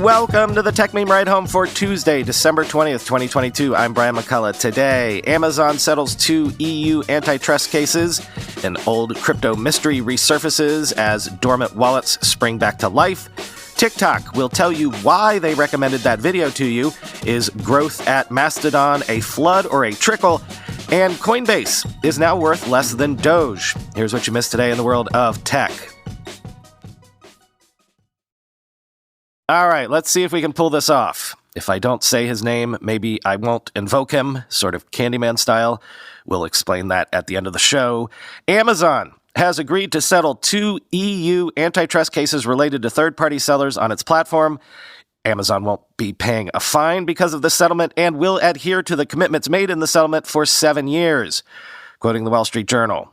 Welcome to the Techmeme Ride Home for Tuesday, December 20th, 2022. I'm Brian McCullough. Today, Amazon settles 2 EU antitrust cases, an old crypto mystery resurfaces as dormant wallets spring back to life. TikTok will tell you why they recommended that video to you. Is growth at Mastodon a flood or a trickle? And Coinbase is now worth less than Doge. Here's what you missed today in the world of tech. All right, let's see if we can pull this off. If I don't say his name, maybe I won't invoke him, sort of Candyman style. We'll explain that at the end of the show. Amazon has agreed to settle 2 EU antitrust cases related to third-party sellers on its platform. Amazon won't be paying a fine because of the settlement and will adhere to the commitments made in the settlement for 7 years, quoting the Wall Street Journal.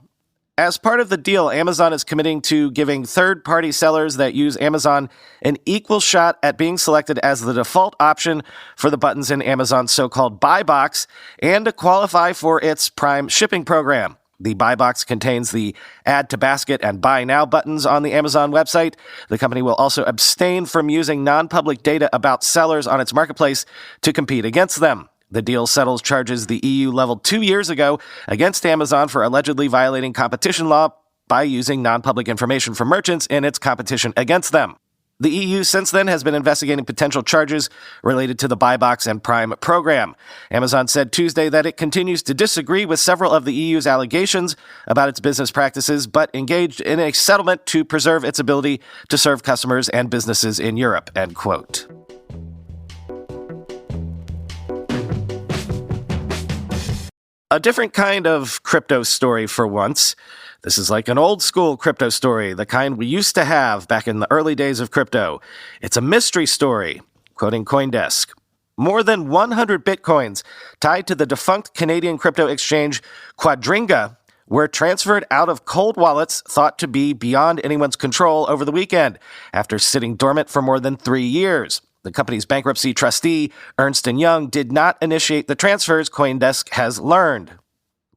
As part of the deal, Amazon is committing to giving third-party sellers that use Amazon an equal shot at being selected as the default option for the buttons in Amazon's so-called Buy Box and to qualify for its Prime shipping program. The Buy Box contains the Add to Basket and Buy Now buttons on the Amazon website. The company will also abstain from using non-public data about sellers on its marketplace to compete against them. The deal settles charges the EU leveled 2 years ago against Amazon for allegedly violating competition law by using non-public information from merchants in its competition against them. The EU since then has been investigating potential charges related to the Buy Box and Prime program. Amazon said Tuesday that it continues to disagree with several of the EU's allegations about its business practices, but engaged in a settlement to preserve its ability to serve customers and businesses in Europe, end quote. A different kind of crypto story for once. This is like an old school crypto story, the kind we used to have back in the early days of crypto. It's a mystery story, quoting CoinDesk. More than 100 bitcoins tied to the defunct Canadian crypto exchange Quadringa were transferred out of cold wallets thought to be beyond anyone's control over the weekend after sitting dormant for more than 3 years. The company's bankruptcy trustee, Ernst & Young, did not initiate the transfers, CoinDesk has learned.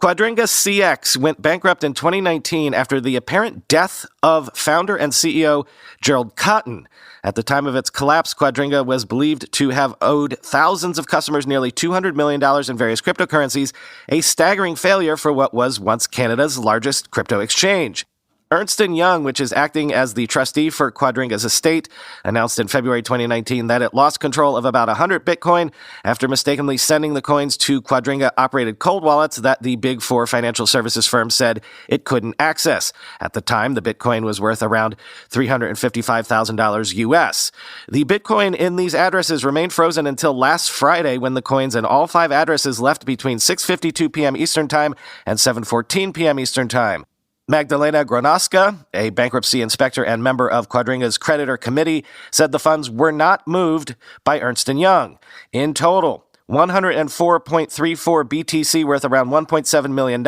Quadringa CX went bankrupt in 2019 after the apparent death of founder and CEO Gerald Cotton. At the time of its collapse, Quadringa was believed to have owed thousands of customers nearly $200 million in various cryptocurrencies, a staggering failure for what was once Canada's largest crypto exchange. Ernst & Young, which is acting as the trustee for Quadringa's estate, announced in February 2019 that it lost control of about 100 Bitcoin after mistakenly sending the coins to Quadringa-operated cold wallets that the Big Four financial services firm said it couldn't access. At the time, the Bitcoin was worth around $355,000 US. The Bitcoin in these addresses remained frozen until last Friday when the coins in all 5 addresses left between 6:52 p.m. Eastern Time and 7:14 p.m. Eastern Time. Magdalena Gronoska, a bankruptcy inspector and member of Quadringa's creditor committee, said the funds were not moved by Ernst & Young. In total, 104.34 BTC worth around $1.7 million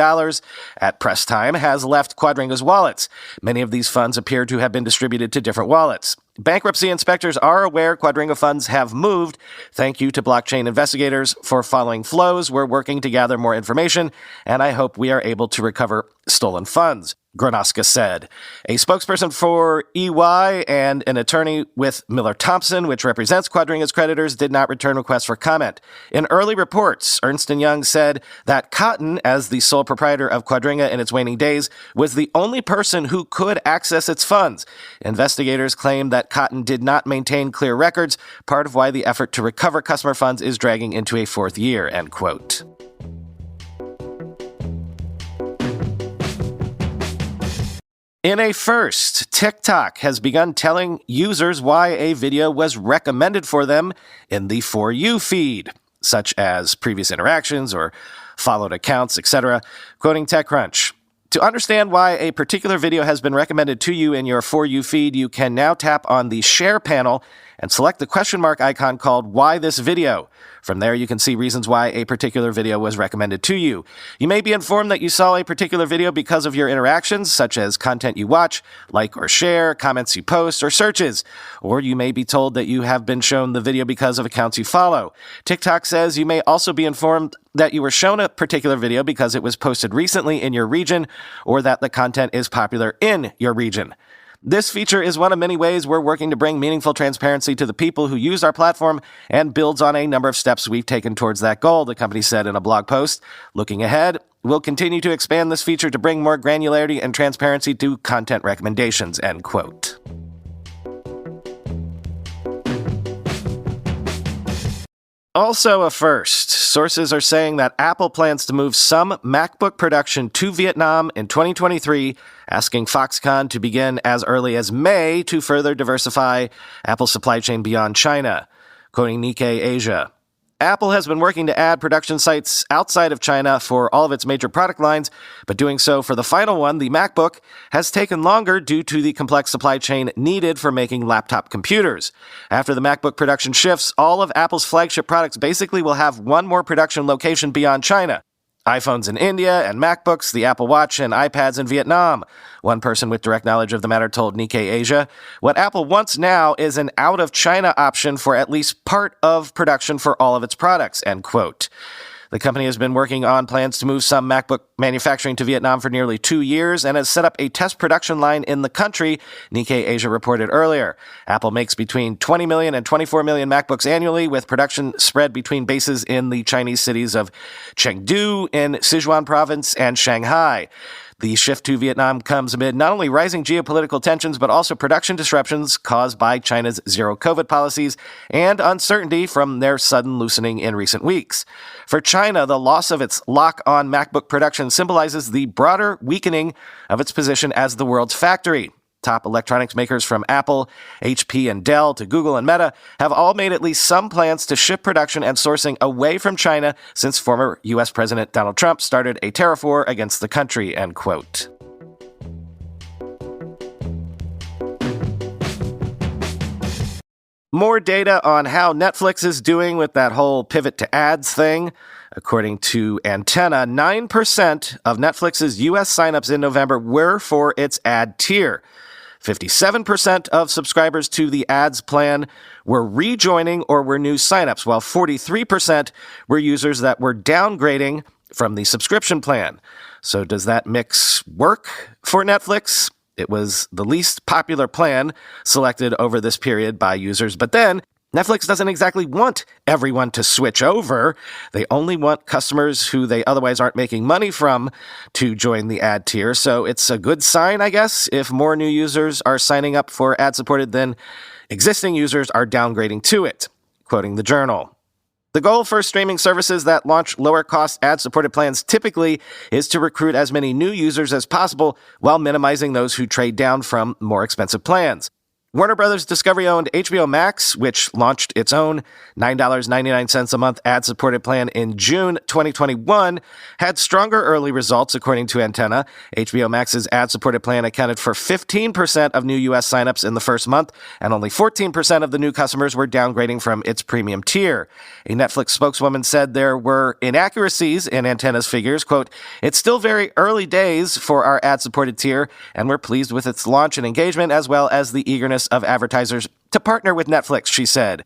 at press time has left Quadringa's wallets. Many of these funds appear to have been distributed to different wallets. Bankruptcy inspectors are aware Quadringa funds have moved. Thank you to blockchain investigators for following flows. We're working to gather more information, and I hope we are able to recover stolen funds, Gronoska said. A spokesperson for EY and an attorney with Miller Thompson, which represents Quadringa's creditors, did not return requests for comment. In early reports, Ernst & Young said that Cotton, as the sole proprietor of Quadringa in its waning days, was the only person who could access its funds. Investigators claim that Cotton did not maintain clear records, part of why the effort to recover customer funds is dragging into a 4th year, end quote. In a first, TikTok has begun telling users why a video was recommended for them in the For You feed, such as previous interactions or followed accounts, etc., quoting TechCrunch. To understand why a particular video has been recommended to you in your For You feed, you can now tap on the Share panel and select the question mark icon called Why This Video. From there, you can see reasons why a particular video was recommended to you. You may be informed that you saw a particular video because of your interactions, such as content you watch, like or share, comments you post, or searches. Or you may be told that you have been shown the video because of accounts you follow. TikTok says you may also be informed that you were shown a particular video because it was posted recently in your region, or that the content is popular in your region. This feature is one of many ways we're working to bring meaningful transparency to the people who use our platform and builds on a number of steps we've taken towards that goal, the company said in a blog post. Looking ahead, we'll continue to expand this feature to bring more granularity and transparency to content recommendations, end quote. Also a first. Sources are saying that Apple plans to move some MacBook production to Vietnam in 2023, asking Foxconn to begin as early as May to further diversify Apple's supply chain beyond China. Quoting Nikkei Asia, Apple has been working to add production sites outside of China for all of its major product lines, but doing so for the final one, the MacBook, has taken longer due to the complex supply chain needed for making laptop computers. After the MacBook production shifts, all of Apple's flagship products basically will have one more production location beyond China. iPhones in India and MacBooks, the Apple Watch, and iPads in Vietnam. One person with direct knowledge of the matter told Nikkei Asia, what Apple wants now is an out-of-China option for at least part of production for all of its products, end quote. The company has been working on plans to move some MacBook manufacturing to Vietnam for nearly 2 years and has set up a test production line in the country, Nikkei Asia reported earlier. Apple makes between 20 million and 24 million MacBooks annually, with production spread between bases in the Chinese cities of Chengdu in Sichuan province and Shanghai. The shift to Vietnam comes amid not only rising geopolitical tensions, but also production disruptions caused by China's zero-COVID policies and uncertainty from their sudden loosening in recent weeks. For China, the loss of its lock-on MacBook production symbolizes the broader weakening of its position as the world's factory. Top electronics makers from Apple, HP, and Dell to Google and Meta have all made at least some plans to shift production and sourcing away from China since former U.S. President Donald Trump started a tariff war against the country, end quote. More data on how Netflix is doing with that whole pivot to ads thing. According to Antenna, 9% of Netflix's U.S. signups in November were for its ad tier. 57% of subscribers to the ads plan were rejoining or were new signups, while 43% were users that were downgrading from the subscription plan. So does that mix work for Netflix? It was the least popular plan selected over this period by users, but then Netflix doesn't exactly want everyone to switch over. They only want customers who they otherwise aren't making money from to join the ad tier. So it's a good sign, I guess, if more new users are signing up for ad-supported than existing users are downgrading to it. Quoting the Journal. The goal for streaming services that launch lower-cost ad-supported plans typically is to recruit as many new users as possible while minimizing those who trade down from more expensive plans. Warner Brothers Discovery-owned HBO Max, which launched its own $9.99 a month ad-supported plan in June 2021, had stronger early results, according to Antenna. HBO Max's ad-supported plan accounted for 15% of new U.S. signups in the first month, and only 14% of the new customers were downgrading from its premium tier. A Netflix spokeswoman said there were inaccuracies in Antenna's figures. Quote, it's still very early days for our ad-supported tier, and we're pleased with its launch and engagement, as well as the eagerness of advertisers to partner with Netflix, she said.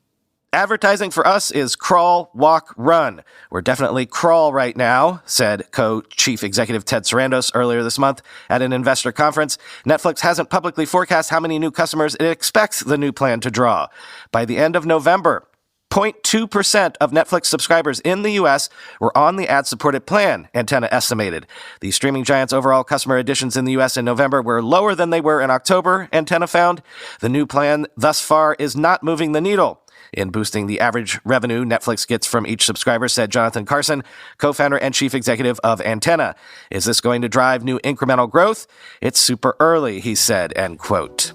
Advertising for us is crawl, walk, run. We're definitely crawl right now, said co-chief executive Ted Sarandos earlier this month at an investor conference. Netflix hasn't publicly forecast how many new customers it expects the new plan to draw. By the end of November, 0.2% of Netflix subscribers in the U.S. were on the ad-supported plan, Antenna estimated. The streaming giant's overall customer additions in the U.S. in November were lower than they were in October, Antenna found. The new plan thus far is not moving the needle in boosting the average revenue Netflix gets from each subscriber, said Jonathan Carson, co-founder and chief executive of Antenna. Is this going to drive new incremental growth? It's super early, he said, end quote.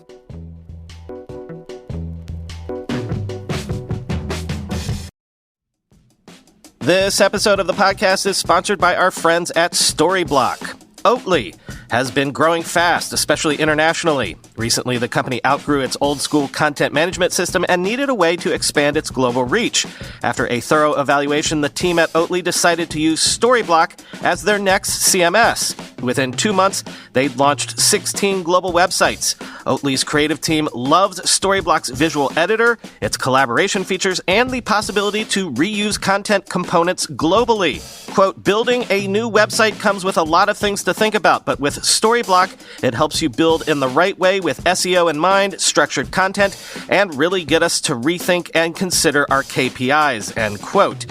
This episode of the podcast is sponsored by our friends at Storyblock. Oatly has been growing fast, especially internationally. Recently, the company outgrew its old-school content management system and needed a way to expand its global reach. After a thorough evaluation, the team at Oatly decided to use Storyblock as their next CMS. Within 2 months, they'd launched 16 global websites. Oatly's creative team loves Storyblock's visual editor, its collaboration features, and the possibility to reuse content components globally. Quote, building a new website comes with a lot of things to think about, but with Storyblock, it helps you build in the right way with SEO in mind, structured content, and really get us to rethink and consider our KPIs, end quote.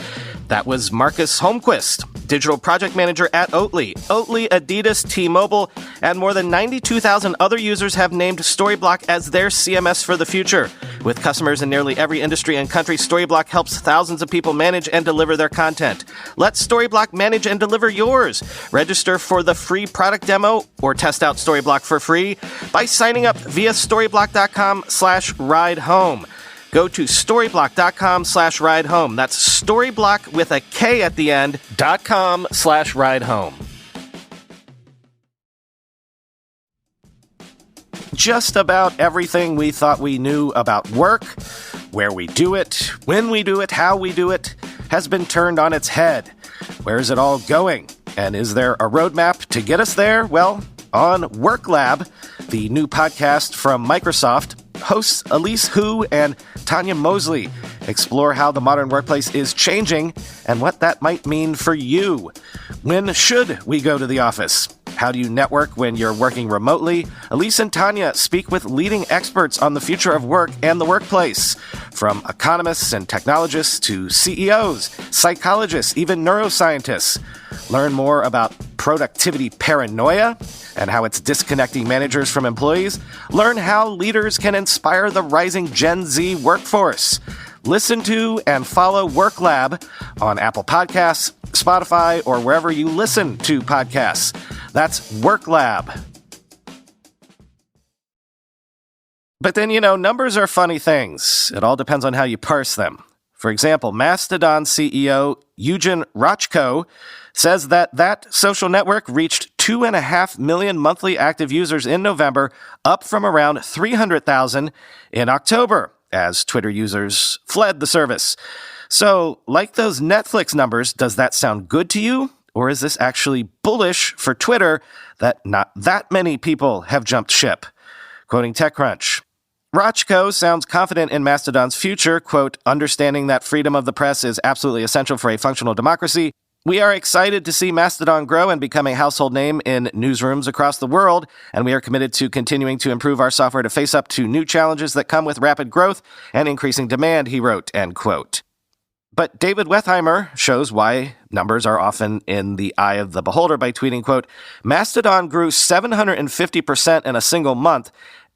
That was Marcus Holmquist, digital project manager at Oatly. Oatly, Adidas, T-Mobile, and more than 92,000 other users have named Storyblock as their CMS for the future. With customers in nearly every industry and country, Storyblock helps thousands of people manage and deliver their content. Let Storyblock manage and deliver yours. Register for the free product demo or test out Storyblock for free by signing up via storyblock.com/ridehome. Go to storyblock.com/ridehome. That's Storyblock with a K at the end, .com/ridehome. Just about everything we thought we knew about work, where we do it, when we do it, how we do it, has been turned on its head. Where is it all going? And is there a roadmap to get us there? Well, on Work Lab, the new podcast from Microsoft, hosts Elise Hu and Tanya Mosley explore how the modern workplace is changing and what that might mean for you. When should we go to the office? How do you network when you're working remotely? Elise and Tanya speak with leading experts on the future of work and the workplace, from economists and technologists to CEOs, psychologists, even neuroscientists. Learn more about productivity paranoia and how it's disconnecting managers from employees. Learn how leaders can inspire the rising Gen Z workforce. Listen to and follow Work Lab on Apple Podcasts, Spotify, or wherever you listen to podcasts. That's Work Lab. But then, numbers are funny things. It all depends on how you parse them. For example, Mastodon CEO Eugen Rochko says that social network reached 2.5 million monthly active users in November, up from around 300,000 in October, as Twitter users fled the service. So, like those Netflix numbers, does that sound good to you? Or is this actually bullish for Twitter that not that many people have jumped ship? Quoting TechCrunch, Rochko sounds confident in Mastodon's future, quote, understanding that freedom of the press is absolutely essential for a functional democracy. We are excited to see Mastodon grow and become a household name in newsrooms across the world, and we are committed to continuing to improve our software to face up to new challenges that come with rapid growth and increasing demand, he wrote, end quote. But David Wetheimer shows why numbers are often in the eye of the beholder by tweeting, quote, Mastodon grew 750% in a single month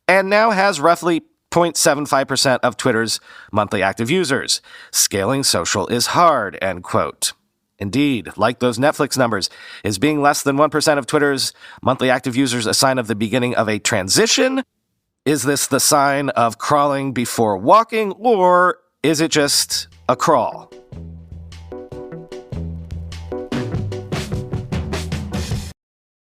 and now has roughly 0.75% of Twitter's monthly active users. Scaling social is hard, end quote. Indeed, like those Netflix numbers, is being less than 1% of Twitter's monthly active users a sign of the beginning of a transition? Is this the sign of crawling before walking, or is it just a crawl?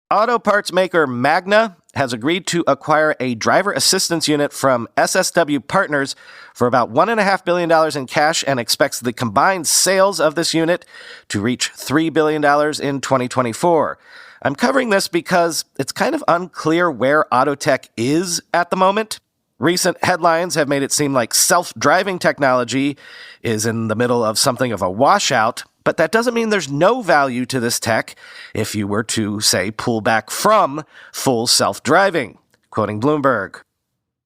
Auto parts maker Magna has agreed to acquire a driver assistance unit from SSW Partners for about $1.5 billion in cash and expects the combined sales of this unit to reach $3 billion in 2024. I'm covering this because it's kind of unclear where auto tech is at the moment. Recent headlines have made it seem like self-driving technology is in the middle of something of a washout, but that doesn't mean there's no value to this tech if you were to, say, pull back from full self-driving. Quoting Bloomberg,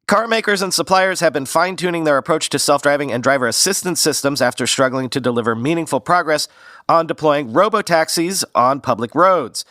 car makers and suppliers have been fine-tuning their approach to self-driving and driver assistance systems after struggling to deliver meaningful progress on deploying robotaxis on public roads.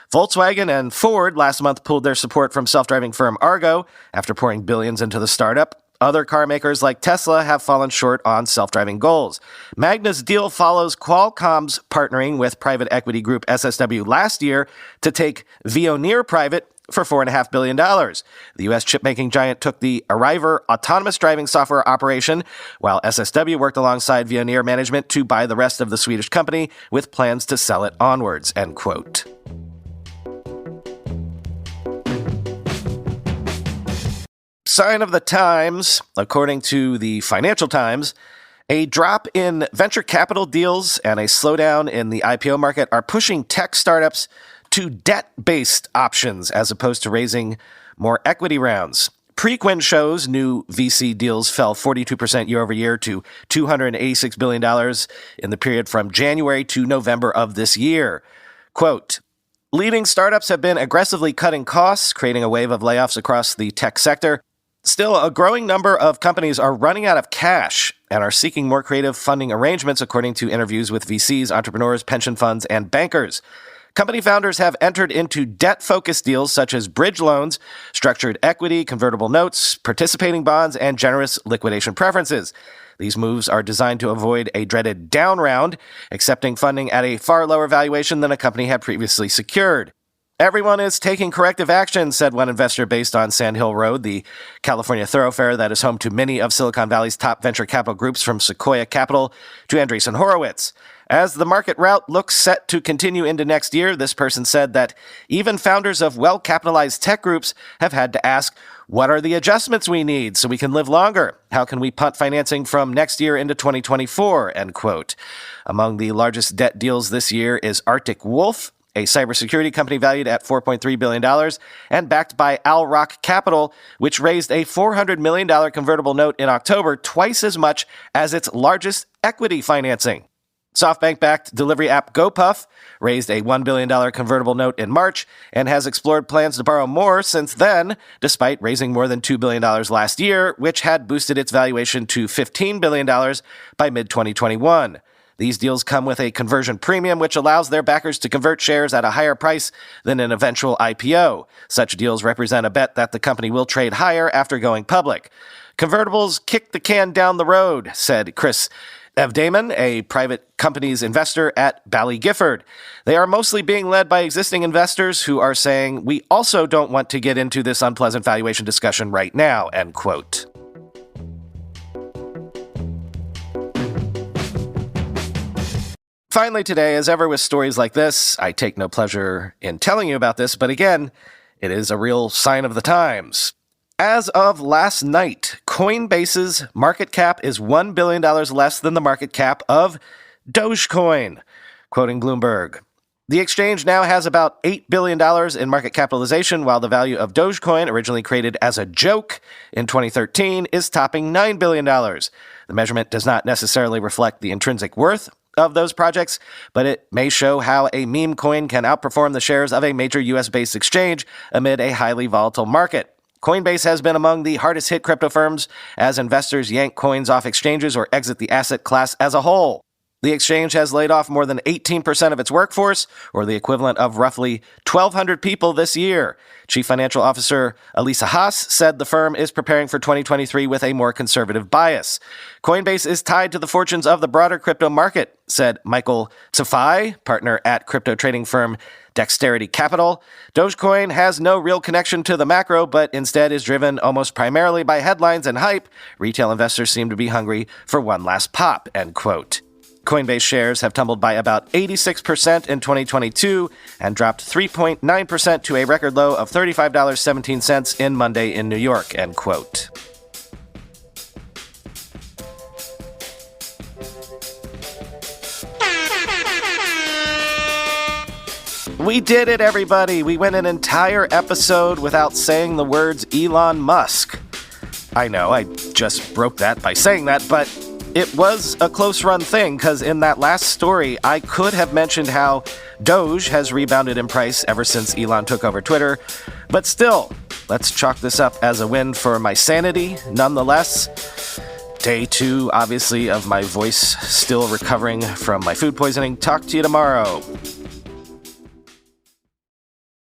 Volkswagen and Ford last month pulled their support from self-driving firm Argo after pouring billions into the startup. Other car makers like Tesla have fallen short on self-driving goals. Magna's deal follows Qualcomm's partnering with private equity group SSW last year to take Veoneer private for $4.5 billion. The U.S. chip-making giant took the Arriver autonomous driving software operation, while SSW worked alongside Veoneer management to buy the rest of the Swedish company with plans to sell it onwards, end quote. Sign of the times, according to the Financial Times, a drop in venture capital deals and a slowdown in the IPO market are pushing tech startups to debt-based options as opposed to raising more equity rounds. Preqin shows new VC deals fell 42% year over year to $286 billion in the period from January to November of this year. Quote, leading startups have been aggressively cutting costs, creating a wave of layoffs across the tech sector. Still, a growing number of companies are running out of cash and are seeking more creative funding arrangements, according to interviews with VCs, entrepreneurs, pension funds, and bankers. Company founders have entered into debt-focused deals such as bridge loans, structured equity, convertible notes, participating bonds, and generous liquidation preferences. These moves are designed to avoid a dreaded down round, accepting funding at a far lower valuation than a company had previously secured. Everyone is taking corrective action, said one investor based on Sand Hill Road, the California thoroughfare that is home to many of Silicon Valley's top venture capital groups, from Sequoia Capital to Andreessen Horowitz. As the market rout looks set to continue into next year, this person said that even founders of well-capitalized tech groups have had to ask, what are the adjustments we need so we can live longer? How can we punt financing from next year into 2024? End quote. Among the largest debt deals this year is Arctic Wolf, a cybersecurity company valued at $4.3 billion and backed by Owl Rock Capital, which raised a $400 million convertible note in October, twice as much as its largest equity financing. SoftBank-backed delivery app GoPuff raised a $1 billion convertible note in March and has explored plans to borrow more since then, despite raising more than $2 billion last year, which had boosted its valuation to $15 billion by mid-2021. These deals come with a conversion premium, which allows their backers to convert shares at a higher price than an eventual IPO. Such deals represent a bet that the company will trade higher after going public. Convertibles kick the can down the road, said Chris Evdaman, a private company's investor at Ballygifford. They are mostly being led by existing investors who are saying, we also don't want to get into this unpleasant valuation discussion right now, end quote. Finally today, as ever with stories like this, I take no pleasure in telling you about this, but again, it is a real sign of the times. As of last night, Coinbase's market cap is $1 billion less than the market cap of Dogecoin, quoting Bloomberg. The exchange now has about $8 billion in market capitalization, while the value of Dogecoin, originally created as a joke in 2013, is topping $9 billion. The measurement does not necessarily reflect the intrinsic worth of those projects, but it may show how a meme coin can outperform the shares of a major US-based exchange amid a highly volatile market. Coinbase has been among the hardest hit crypto firms as investors yank coins off exchanges or exit the asset class as a whole. The exchange has laid off more than 18% of its workforce, or the equivalent of roughly 1,200 people this year. Chief Financial Officer Elisa Haas said the firm is preparing for 2023 with a more conservative bias. Coinbase is tied to the fortunes of the broader crypto market, said Michael Tsafai, partner at crypto trading firm Dexterity Capital. Dogecoin has no real connection to the macro, but instead is driven almost primarily by headlines and hype. Retail investors seem to be hungry for one last pop, end quote. Coinbase shares have tumbled by about 86% in 2022 and dropped 3.9% to a record low of $35.17 in Monday in New York, end quote. We did it, everybody! We went an entire episode without saying the words Elon Musk. I know, I just broke that by saying that, but it was a close-run thing, because in that last story, I could have mentioned how Doge has rebounded in price ever since Elon took over Twitter. But still, let's chalk this up as a win for my sanity, nonetheless. Day 2, obviously, of my voice still recovering from my food poisoning. Talk to you tomorrow.